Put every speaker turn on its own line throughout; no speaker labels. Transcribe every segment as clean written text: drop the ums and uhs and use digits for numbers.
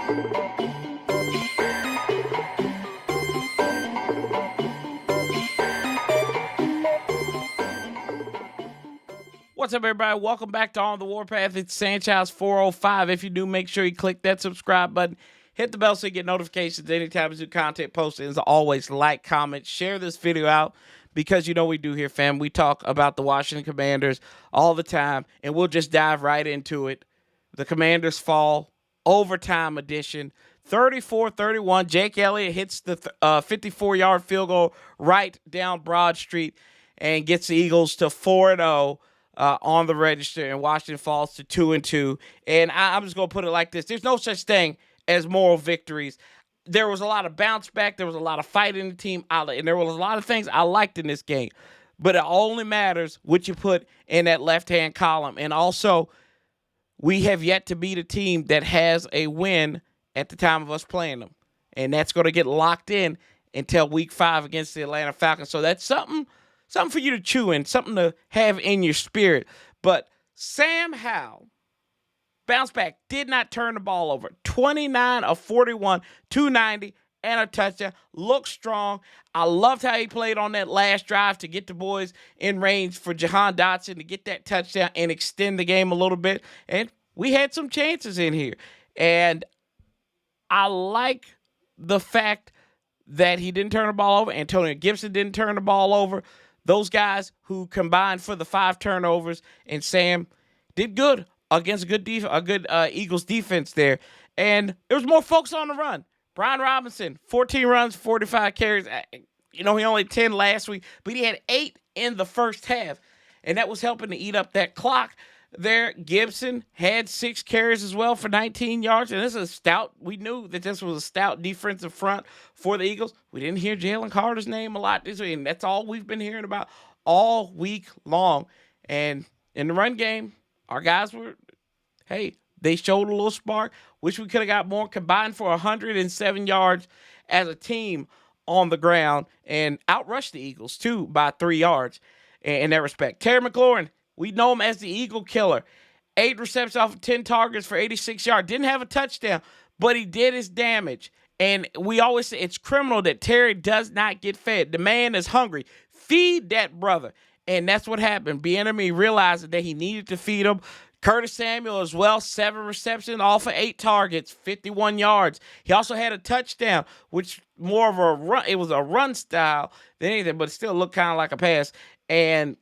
What's up, everybody? Welcome back to On the Warpath. It's Sanchez 405. If you do, make sure you click that subscribe button. Hit the bell so you get notifications anytime we do content posted. As always, like, comment, share this video out because you know we do here, fam. We talk about the Washington Commanders all the time, and we'll just dive right into it. The Commanders fall, overtime edition, 34-31. Jake Elliott hits the 54-yard field goal right down Broad Street and gets the Eagles to 4-0. On the register, and Washington falls to 2-2. And I'm just going to put it like this. There's no such thing as moral victories. There was a lot of bounce back. There was a lot of fight in the team. And there was a lot of things I liked in this game. But it only matters what you put in that left-hand column. And also, we have yet to beat a team that has a win at the time of us playing them. And that's going to get locked in until Week 5 against the Atlanta Falcons. So that's something for you to chew in, something to have in your spirit. But Sam Howell, bounce back, did not turn the ball over. 29 of 41, 290, and a touchdown. Looked strong. I loved how he played on that last drive to get the boys in range for Jahan Dotson to get that touchdown and extend the game a little bit. And we had some chances in here. And I like the fact that he didn't turn the ball over. Antonio Gibson didn't turn the ball over. Those guys who combined for the 5 turnovers, and Sam did good against a good Eagles defense there. And there was more folks on the run. Brian Robinson, 14 runs, 45 carries. He only had 10 last week, but he had 8 in the first half, and that was helping to eat up that clock there. Gibson had 6 carries as well for 19 yards, and this is a stout. We knew that this was a stout defensive front for the Eagles. We didn't hear Jalen Carter's name a lot this week, and that's all we've been hearing about all week long. And in the run game, our guys they showed a little spark. Wish we could have got more. Combined for 107 yards as a team on the ground and outrushed the Eagles, too, by 3 yards in that respect. Terry McLaurin, we know him as the Eagle Killer. 8 receptions off of 10 targets for 86 yards. Didn't have a touchdown, but he did his damage. And we always say it's criminal that Terry does not get fed. The man is hungry. Feed that brother. And that's what happened. Bieniemy realized that he needed to feed him. Curtis Samuel as well, 7 receptions off of 8 targets, 51 yards. He also had a touchdown, which more of a run. It was a run style than anything, but it still looked kind of like a pass. And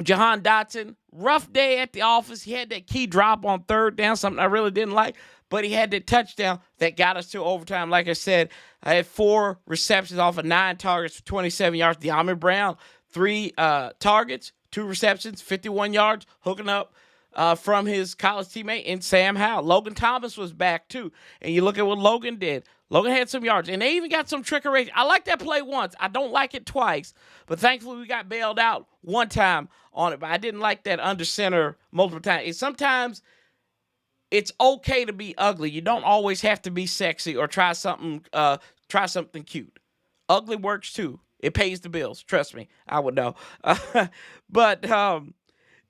Jahan Dotson, rough day at the office. He had that key drop on 3rd down, something I really didn't like, but he had that touchdown that got us to overtime. Like I said, I had 4 receptions off of 9 targets for 27 yards. De'Ami Brown, 3 targets, 2 receptions, 51 yards, hooking up from his college teammate in Sam Howell. Logan Thomas was back too. And you look at what Logan did. Logan had some yards, and they even got some trickery. I like that play once. I don't like it twice, but thankfully we got bailed out one time on it. But I didn't like that under center multiple times. And sometimes it's okay to be ugly. You don't always have to be sexy or try something cute. Ugly works too. It pays the bills. Trust me, I would know. But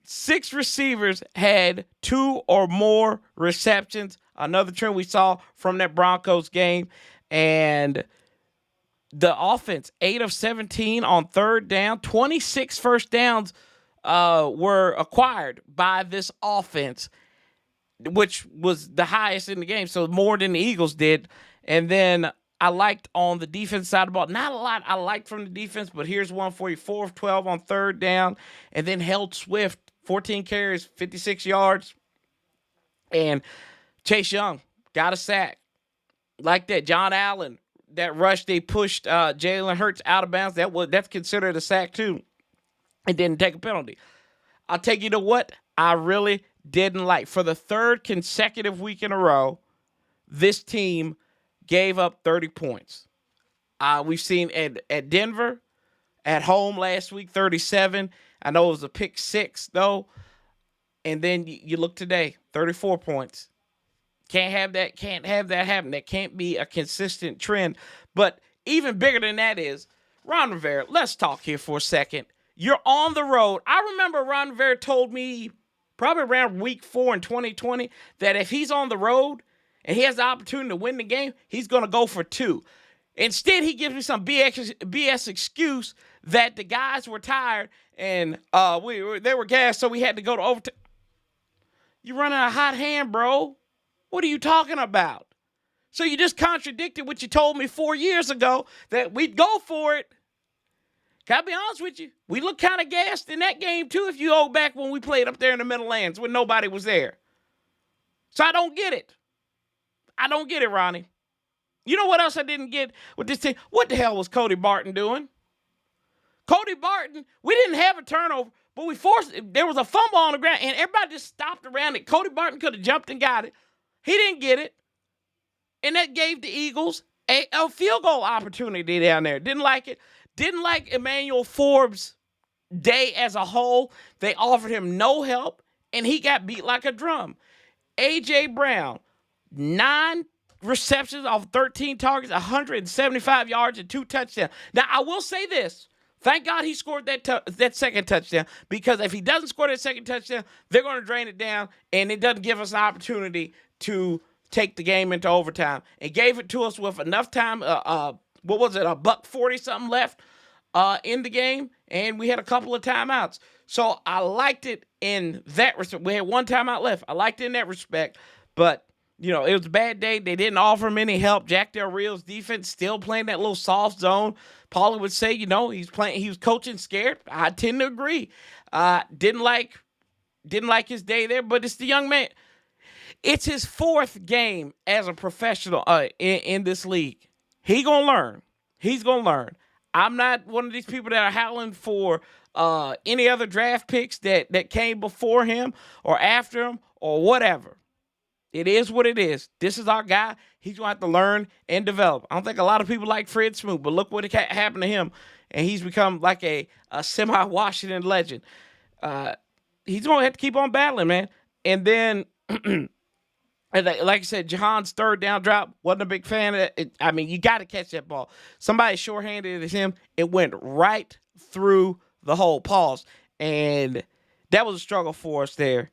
6 receivers had 2 or more receptions. Another trend we saw from that Broncos game. And the offense, 8 of 17 on 3rd down. 26 first downs were acquired by this offense, which was the highest in the game. So more than the Eagles did. And then I liked on the defense side of the ball. Not a lot I liked from the defense, but here's one for you. 4 of 12 on 3rd down. And then held Swift, 14 carries, 56 yards. And Chase Young got a sack. Like that. John Allen, that rush, they pushed Jalen Hurts out of bounds. That's considered a sack too. And didn't take a penalty. I'll take you to what I really didn't like. For the 3rd consecutive week in a row, this team gave up 30 points. We've seen at Denver, at home last week, 37. I know it was a pick 6, though. And then you look today, 34 points. Can't have that happen. That can't be a consistent trend. But even bigger than that is, Ron Rivera, let's talk here for a second. You're on the road. I remember Ron Rivera told me probably around week 4 in 2020 that if he's on the road, and he has the opportunity to win the game, he's going to go for 2. Instead, he gives me some BS excuse that the guys were tired and they were gassed, so we had to go to overtime. You're running a hot hand, bro. What are you talking about? So you just contradicted what you told me 4 years ago that we'd go for it. Can I be honest with you? We looked kind of gassed in that game, too, if you go back when we played up there in the Meadowlands when nobody was there. So I don't get it. I don't get it, Ronnie. You know what else I didn't get with this team? What the hell was Cody Barton doing? Cody Barton, we didn't have a turnover, but there was a fumble on the ground, and everybody just stopped around it. Cody Barton could have jumped and got it. He didn't get it. And that gave the Eagles a field goal opportunity down there. Didn't like it. Didn't like Emmanuel Forbes' day as a whole. They offered him no help, and he got beat like a drum. A.J. Brown, 9 receptions off 13 targets, 175 yards, and 2 touchdowns. Now, I will say this. Thank God he scored that second touchdown, because if he doesn't score that second touchdown, they're going to drain it down, and it doesn't give us an opportunity to take the game into overtime. It gave it to us with enough time, what was it, $1:40 something left in the game, and we had a couple of timeouts. So I liked it in that respect. We had 1 timeout left. I liked it in that respect, but it was a bad day. They didn't offer him any help. Jack Del Rio's defense still playing that little soft zone. Paulie would say, he was coaching scared. I tend to agree. Didn't like his day there, but it's the young man. It's his 4th game as a professional in this league. He's going to learn. I'm not one of these people that are howling for any other draft picks that came before him or after him or whatever. It is what it is. This is our guy. He's going to have to learn and develop. I don't think a lot of people like Fred Smoot, but look what happened to him, and he's become like a semi-Washington legend. He's going to have to keep on battling, man. And then, like I said, Jahan's 3rd down drop, wasn't a big fan of it. I mean, you got to catch that ball. Somebody shorthanded at him. It went right through the hole. Pause. And that was a struggle for us there.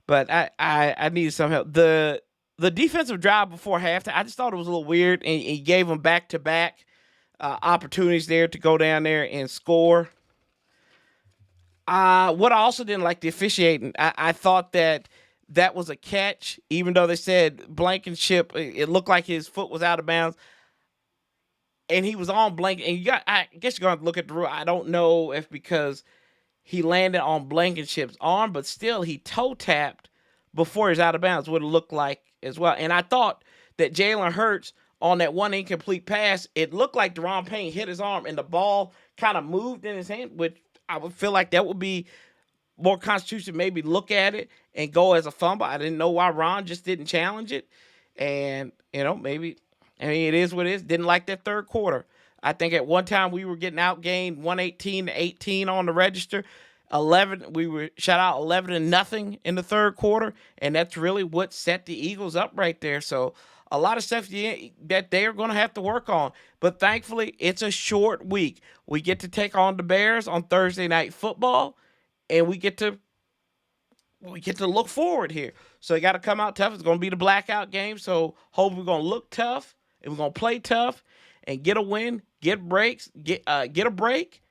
But I needed some help. The defensive drive before halftime, I just thought it was a little weird, and he gave them back-to-back opportunities there to go down there and score. What I also didn't like the officiating. I thought that was a catch, even though they said Blankenship, it looked like his foot was out of bounds, and he was on Blanken. And I guess you're going to look at the rule. I don't know if because he landed on Blankenship's arm, but still he toe tapped before he's out of bounds, would have looked like as well. And I thought that Jalen Hurts on that one incomplete pass, it looked like Deron Payne hit his arm and the ball kind of moved in his hand, which I would feel like that would be more constitutional. Maybe look at it and go as a fumble. I didn't know why Ron just didn't challenge it. And, maybe, it is what it is. Didn't like that 3rd quarter. I think at one time we were getting outgained 118-18 on the register. 11, we were shut out 11-0 in the 3rd quarter, and that's really what set the Eagles up right there. So a lot of stuff that they're going to have to work on. But thankfully, it's a short week. We get to take on the Bears on Thursday Night Football, and we get to look forward here. So you got to come out tough. It's going to be the blackout game. So hope we're going to look tough, and we're going to play tough, and get a win, get breaks, get a break,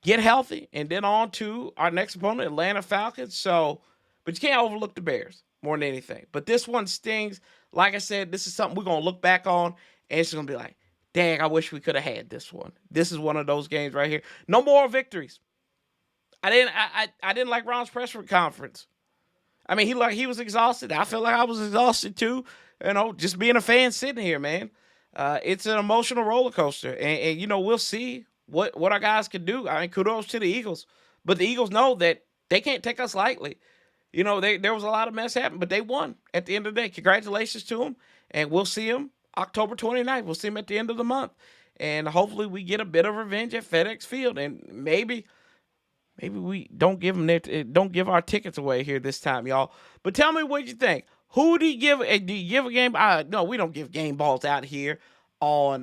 get healthy, and then on to our next opponent, Atlanta Falcons. So, but you can't overlook the Bears more than anything. But this one stings. Like I said, this is something we're going to look back on, and it's going to be like, dang, I wish we could have had this one. This is one of those games right here. No more victories. I didn't like Ron's press conference. I mean, he was exhausted. I feel like I was exhausted too. Just being a fan sitting here, man. It's an emotional roller coaster, and we'll see what our guys can do. I mean, kudos to the Eagles, but the Eagles know that they can't take us lightly. There was a lot of mess happening, but they won at the end of the day. Congratulations to them, and we'll see them October 29th. We'll see them at the end of the month, and hopefully we get a bit of revenge at FedEx Field, and maybe we don't give our tickets away here this time, y'all. But tell me what you think. Who do you give? Do you give a game? No, we don't give game balls out here on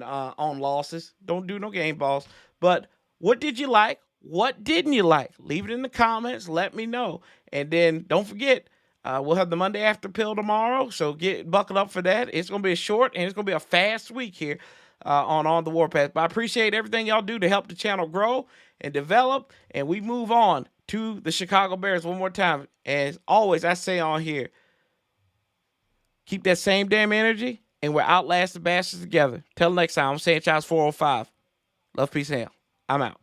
losses. Don't do no game balls. But what did you like? What didn't you like? Leave it in the comments. Let me know. And then don't forget, We'll have the Monday after pill tomorrow, so get buckled up for that. It's going to be a short and it's going to be a fast week here on the Warpath. But I appreciate everything y'all do to help the channel grow and develop, and we move on to the Chicago Bears one more time. As always, I say on here, keep that same damn energy, and we're outlast the bastards together. Till next time, I'm Sanchez 405. Love, peace, and hell. I'm out.